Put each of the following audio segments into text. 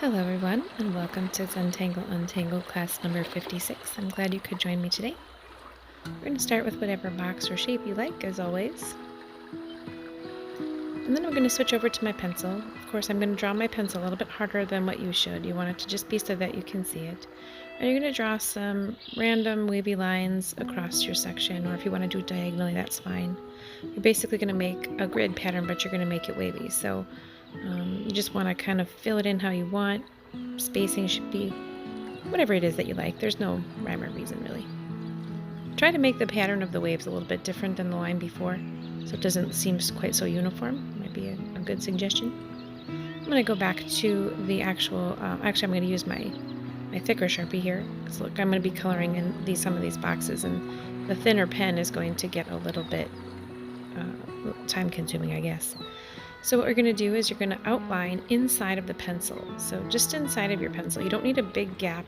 Hello everyone, and welcome to Zentangle Untangled class number 56. I'm glad you could join me today. We're going to start with whatever box or shape you like, as always. And then we're going to switch over to my pencil. Of course, I'm going to draw my pencil a little bit harder than what you should. You want it to just be so that you can see it. And you're going to draw some random wavy lines across your section, or if you want to do it diagonally, that's fine. You're basically going to make a grid pattern, but you're going to make it wavy. So you just want to kind of fill it in how you want. Spacing should be whatever it is that you like. There's no rhyme or reason, really. Try to make the pattern of the waves a little bit different than the line before, so it doesn't seem quite so uniform. Might be a good suggestion. I'm going to go back to the actual, actually I'm going to use my thicker Sharpie here, because look, I'm going to be coloring in some of these boxes, and the thinner pen is going to get a little bit time consuming, I guess. So what we're going to do is you're going to outline inside of the pencil. So just inside of your pencil. You don't need a big gap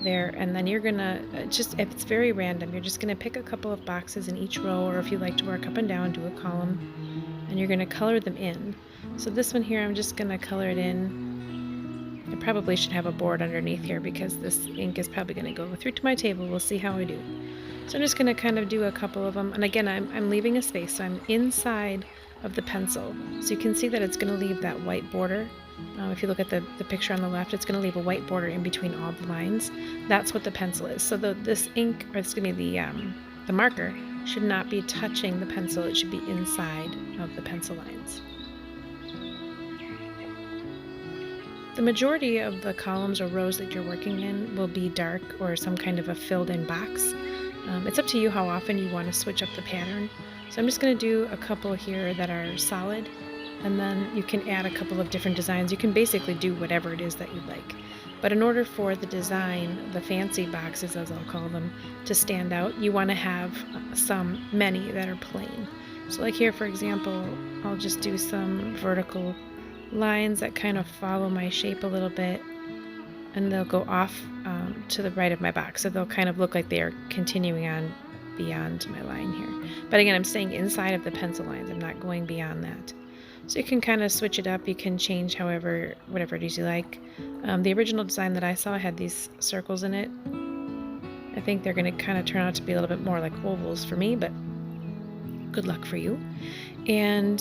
there. And then you're going to if it's very random, you're just going to pick a couple of boxes in each row, or if you like to work up and down, do a column, and you're going to color them in. So this one here, I'm just going to color it in. I probably should have a board underneath here because this ink is probably going to go through to my table. We'll see how I do. So I'm just going to kind of do a couple of them. And again, I'm leaving a space. So I'm inside of the pencil. So you can see that it's going to leave that white border. If you look at the picture on the left, it's going to leave a white border in between all the lines. That's what the pencil is. So this ink, or excuse me, the marker should not be touching the pencil. It should be inside of the pencil lines. The majority of the columns or rows that you're working in will be dark or some kind of a filled-in box. It's up to you how often you want to switch up the pattern. So I'm just going to do a couple here that are solid, and then you can add a couple of different designs. You can basically do whatever it is that you like. But in order for the design, the fancy boxes as I'll call them, to stand out, you want to have many that are plain. So like here, for example, I'll just do some vertical lines that kind of follow my shape a little bit, and they'll go off to the right of my box. So they'll kind of look like they are continuing on beyond my line here. But again, I'm staying inside of the pencil lines. I'm not going beyond that. So you can kind of switch it up. You can change whatever it is you like. The original design that I saw had these circles in it. I think they're going to kind of turn out to be a little bit more like ovals for me, but good luck for you. And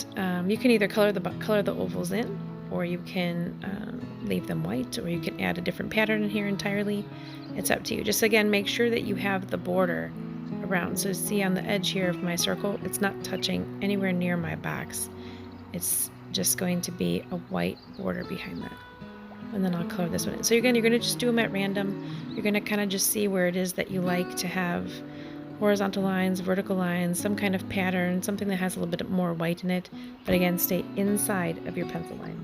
you can either color the ovals in, or you can leave them white, or you can add a different pattern in here entirely. It's up to you. Just again, make sure that you have the border around. So see on the edge here of my circle, it's not touching anywhere near my box. It's just going to be a white border behind that. And then I'll color this one in. So again, you're going to just do them at random. You're going to kind of just see where it is that you like to have horizontal lines, vertical lines, some kind of pattern, something that has a little bit more white in it. But again, stay inside of your pencil line.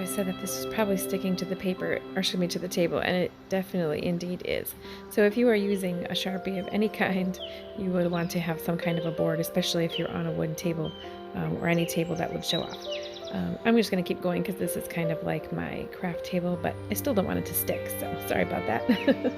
said that this is probably sticking to the paper, or excuse me, to the table, and it definitely indeed is. So if you are using a Sharpie of any kind, you would want to have some kind of a board, especially if you're on a wood table or any table that would show off. I'm just going to keep going because this is kind of like my craft table, but I still don't want it to stick, so sorry about that.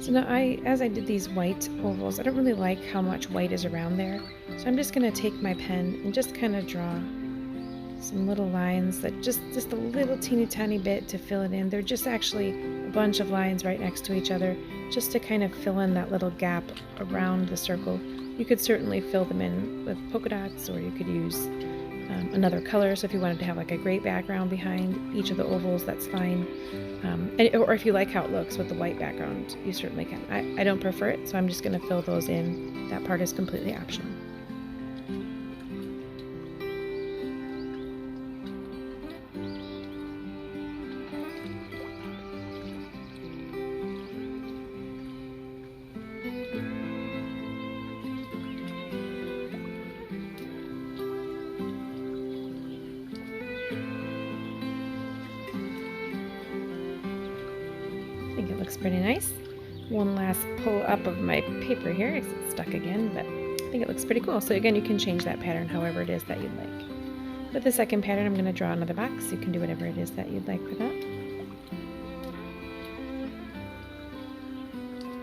So now as I did these white ovals, I don't really like how much white is around there. So I'm just going to take my pen and just kind of draw some little lines that just a little teeny tiny bit to fill it in. They're just actually a bunch of lines right next to each other, just to kind of fill in that little gap around the circle. You could certainly fill them in with polka dots, or you could use another color. So if you wanted to have like a gray background behind each of the ovals, that's fine. Or if you like how it looks with the white background, you certainly can. I don't prefer it, so I'm just going to fill those in. That part is completely optional. I think it looks pretty nice. One last pull up of my paper here, because it's stuck again, but I think it looks pretty cool. So again, you can change that pattern however it is that you'd like. With the second pattern, I'm going to draw another box. You can do whatever it is that you'd like for that.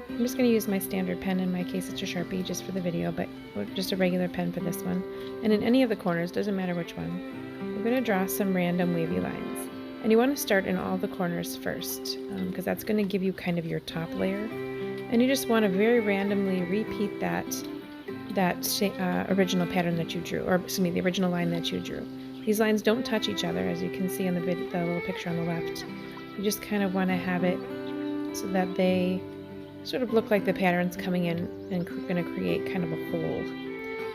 I'm just going to use my standard pen. In my case, it's a Sharpie just for the video, but just a regular pen for this one. And in any of the corners, doesn't matter which one, we're going to draw some random wavy lines. And you want to start in all the corners first, because that's going to give you kind of your top layer. And you just want to very randomly repeat that original pattern that you drew, or excuse me, the original line that you drew. These lines don't touch each other, as you can see in the little picture on the left. You just kind of want to have it so that they sort of look like the pattern's coming in and going to create kind of a hole.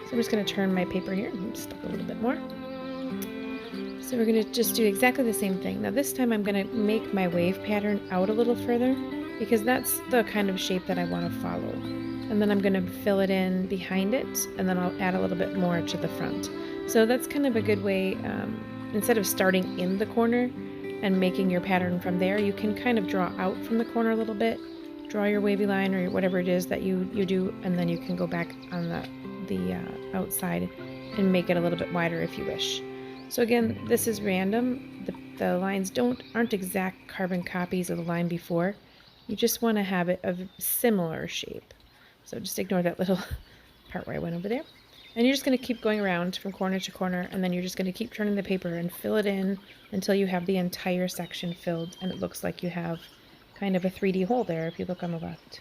So I'm just going to turn my paper here and just up a little bit more. So we're going to just do exactly the same thing. Now this time I'm going to make my wave pattern out a little further because that's the kind of shape that I want to follow. And then I'm going to fill it in behind it, and then I'll add a little bit more to the front. So that's kind of a good way, instead of starting in the corner and making your pattern from there, you can kind of draw out from the corner a little bit, draw your wavy line or whatever it is that you do, and then you can go back on the outside and make it a little bit wider if you wish. So again, this is random. The lines aren't exact carbon copies of the line before. You just want to have it of similar shape. So just ignore that little part where I went over there. And you're just going to keep going around from corner to corner, and then you're just going to keep turning the paper and fill it in until you have the entire section filled, and it looks like you have kind of a 3D hole there if you look on the left.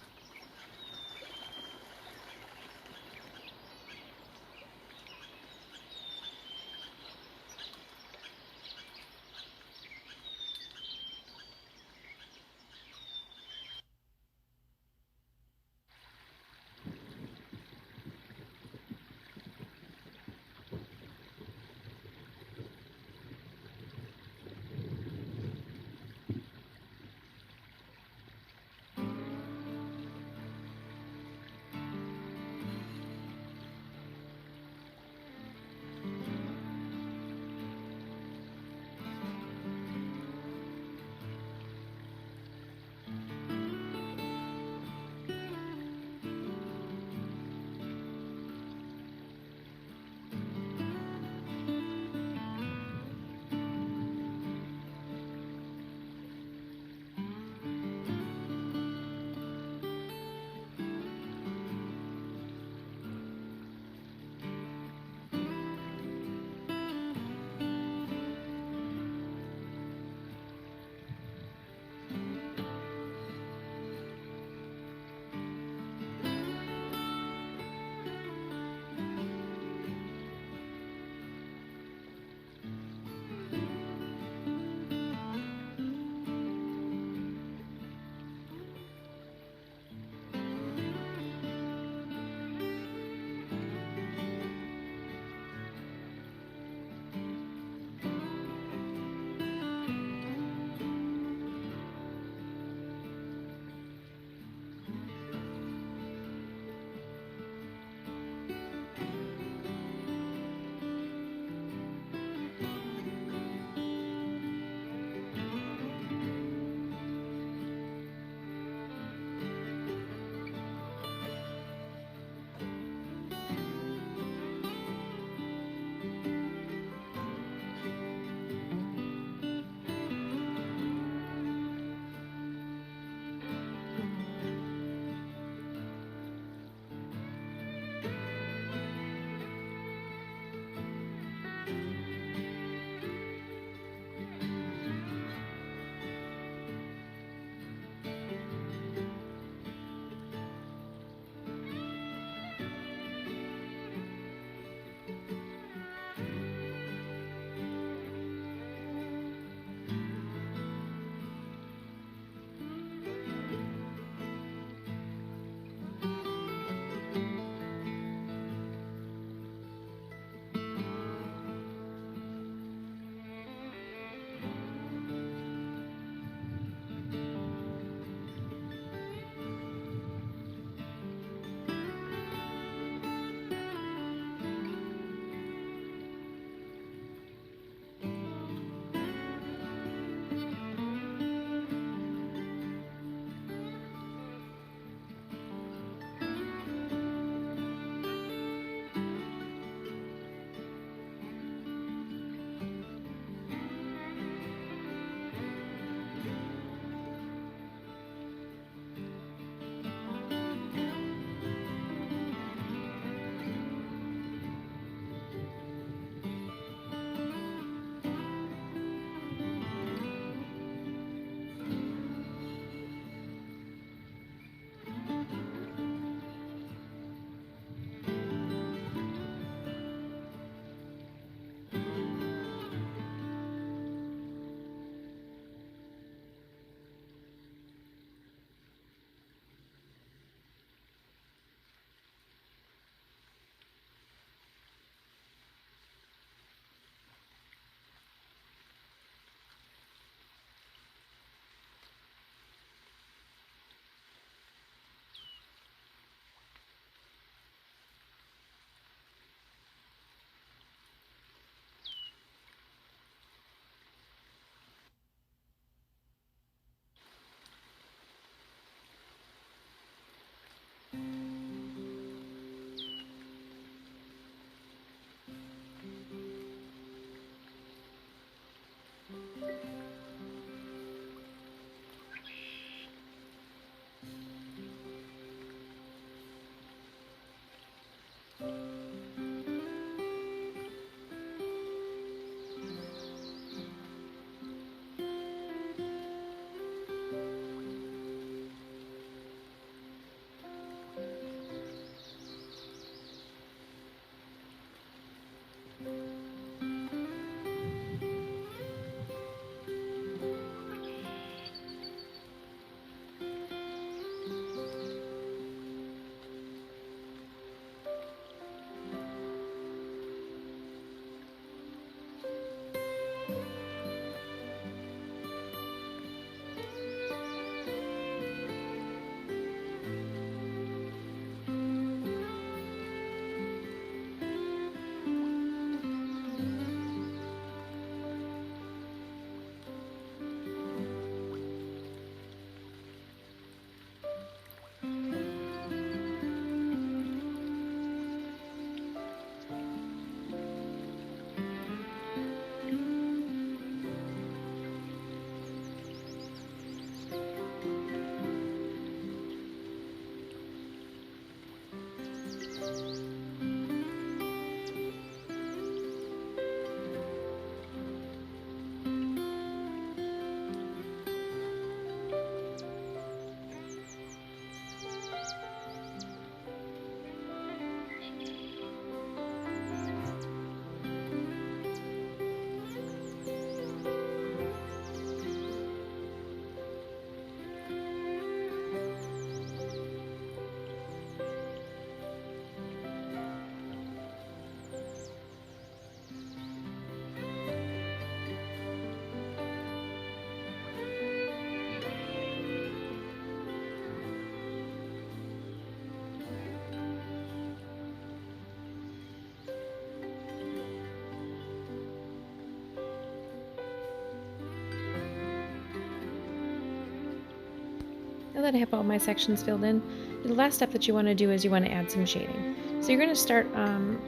that I have all my sections filled in, the last step that you want to do is you want to add some shading. So you're going to start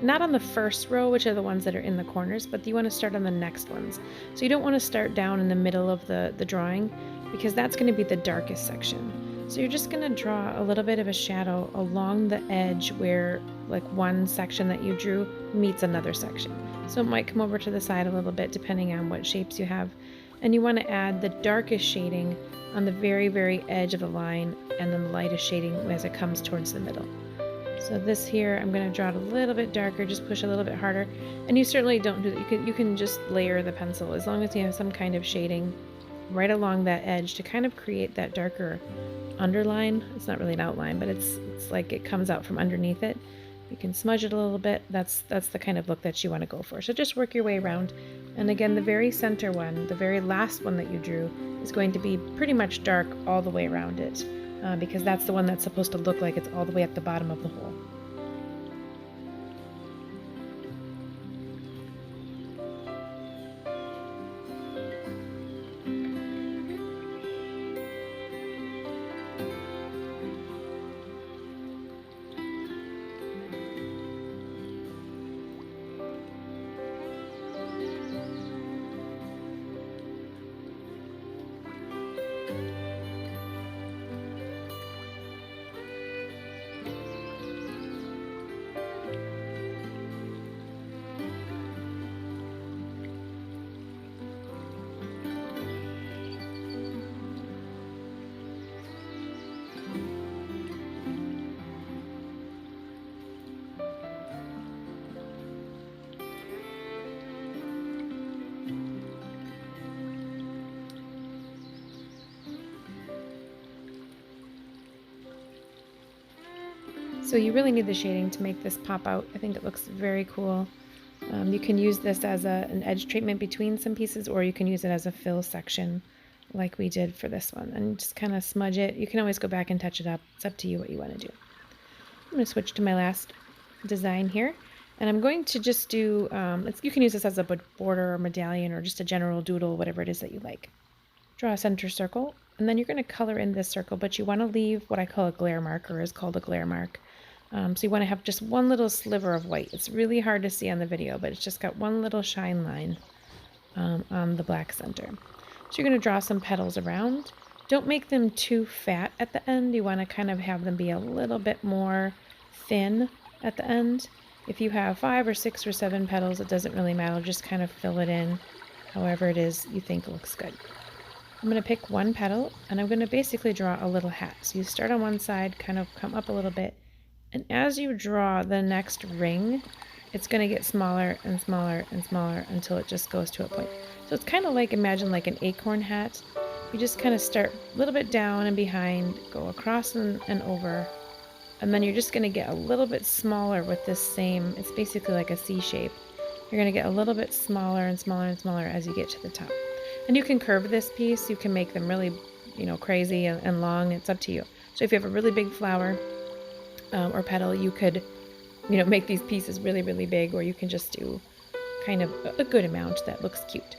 not on the first row, which are the ones that are in the corners, but you want to start on the next ones. So you don't want to start down in the middle of the drawing, because that's going to be the darkest section. So you're just going to draw a little bit of a shadow along the edge where like one section that you drew meets another section. So it might come over to the side a little bit depending on what shapes you have. And you want to add the darkest shading on the very, very edge of the line, and then the lightest shading as it comes towards the middle. So this here, I'm going to draw it a little bit darker, just push a little bit harder. And you certainly don't do that. You can just layer the pencil as long as you have some kind of shading right along that edge to kind of create that darker underline. It's not really an outline, but it's like it comes out from underneath it. You can smudge it a little bit. That's the kind of look that you want to go for. So just work your way around. And again, the very center one, the very last one that you drew, is going to be pretty much dark all the way around it, because that's the one that's supposed to look like it's all the way at the bottom of the hole. So you really need the shading to make this pop out. I think it looks very cool. You can use this as an edge treatment between some pieces, or you can use it as a fill section like we did for this one, and just kind of smudge it. You can always go back and touch it up. It's up to you what you want to do. I'm going to switch to my last design here, and I'm going to just do, you can use this as a border or medallion or just a general doodle, whatever it is that you like. Draw a center circle, and then you're going to color in this circle, but you want to leave what I call a glare mark, or is called a glare mark. So you want to have just one little sliver of white. It's really hard to see on the video, but it's just got one little shine line on the black center. So you're going to draw some petals around. Don't make them too fat at the end. You want to kind of have them be a little bit more thin at the end. If you have 5 or 6 or 7 petals, it doesn't really matter. Just kind of fill it in however it is you think looks good. I'm going to pick one petal, and I'm going to basically draw a little hat. So you start on one side, kind of come up a little bit, and as you draw the next ring, it's going to get smaller and smaller and smaller until it just goes to a point. So it's kind of like, imagine like an acorn hat. You just kind of start a little bit down and behind, go across and over, and then you're just going to get a little bit smaller with this same, it's basically like a C shape. You're going to get a little bit smaller and smaller and smaller as you get to the top. And you can curve this piece. You can make them really, crazy and long. It's up to you. So if you have a really big flower or petal, you could, make these pieces really, really big, or you can just do kind of a good amount that looks cute.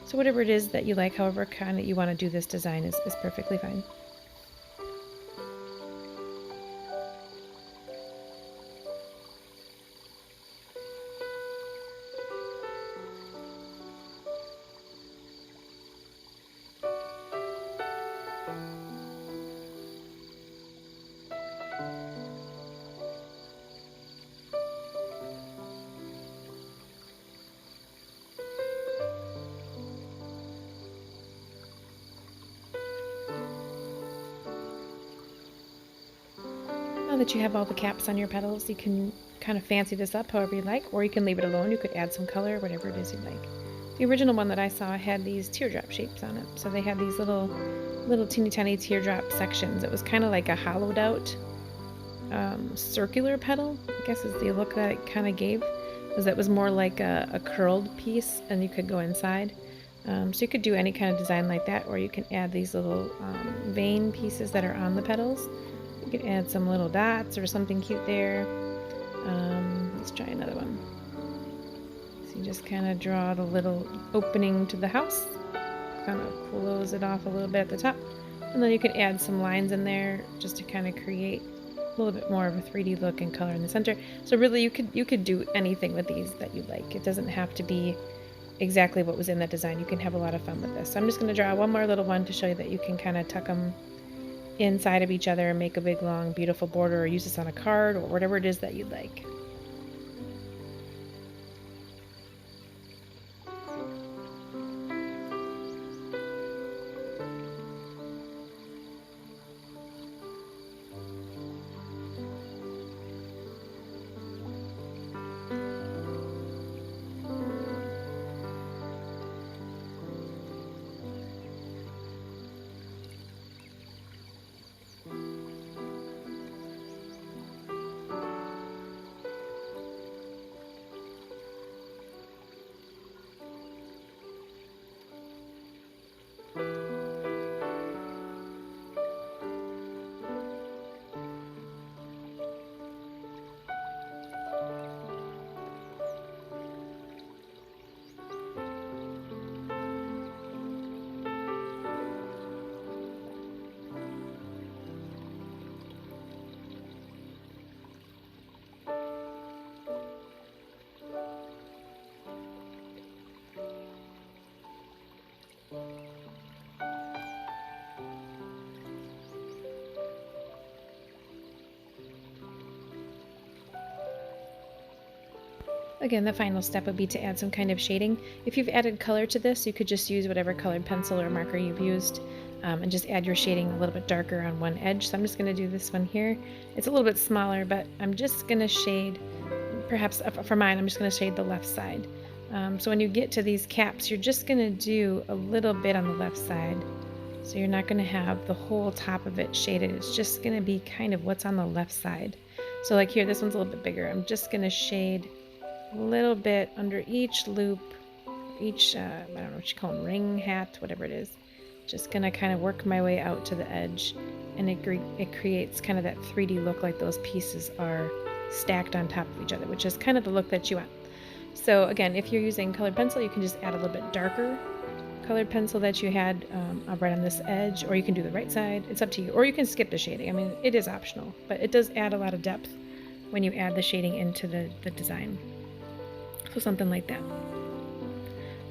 So whatever it is that you like, however kind of you want to do this design is perfectly fine. Now that you have all the caps on your petals, you can kind of fancy this up however you like, or you can leave it alone. You could add some color, whatever it is you like. The original one that I saw had these teardrop shapes on it. So they had these little teeny tiny teardrop sections. It was kind of like a hollowed out circular petal, I guess is the look that it kind of gave. Was that was more like a curled piece, and you could go inside. So you could do any kind of design like that, or you can add these little vein pieces that are on the petals. You could add some little dots or something cute there. Let's try another one. So you just kind of draw the little opening to the house, kind of close it off a little bit at the top, And then you can add some lines in there just to kind of create a little bit more of a 3D look and color in the center. So really you could do anything with these that you like. It doesn't have to be exactly what was in that design. You can have a lot of fun with this. So I'm just going to draw one more little one to show you that you can kind of tuck them inside of each other and make a big long beautiful border, or use this on a card or whatever it is that you'd like. Again, the final step would be to add some kind of shading. If you've added color to this, you could just use whatever colored pencil or marker you've used, and just add your shading a little bit darker on one edge. So I'm just going to do this one here. It's a little bit smaller, but I'm just going to shade, perhaps for mine, I'm just going to shade the left side. So when you get to these caps, you're just going to do a little bit on the left side. So you're not going to have the whole top of it shaded. It's just going to be kind of what's on the left side. So like here, this one's a little bit bigger. I'm just going to shade a little bit under each loop, each, I don't know what you call them, ring, hat, whatever it is. Just gonna kind of work my way out to the edge, and it creates kind of that 3D look, like those pieces are stacked on top of each other, which is kind of the look that you want. So again, if you're using colored pencil, you can just add a little bit darker colored pencil that you had right on this edge, or you can do the right side. It's up to you, or you can skip the shading. I mean, it is optional, but it does add a lot of depth when you add the shading into the design. So something like that.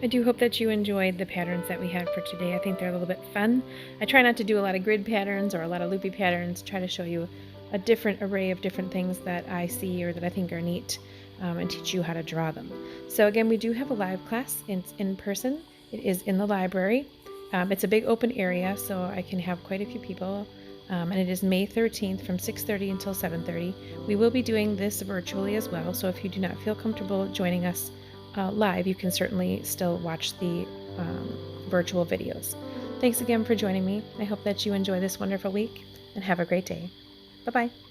I do hope that you enjoyed the patterns that we had for today. I think they're a little bit fun. I try not to do a lot of grid patterns or a lot of loopy patterns, try to show you a different array of different things that I see or that I think are neat, and teach you how to draw them. So again, we do have a live class in person. It is in the library. It's a big open area, so I can have quite a few people. And it is May 13th from 6:30 until 7:30. We will be doing this virtually as well, so if you do not feel comfortable joining us live, you can certainly still watch the virtual videos. Thanks again for joining me. I hope that you enjoy this wonderful week, and have a great day. Bye-bye.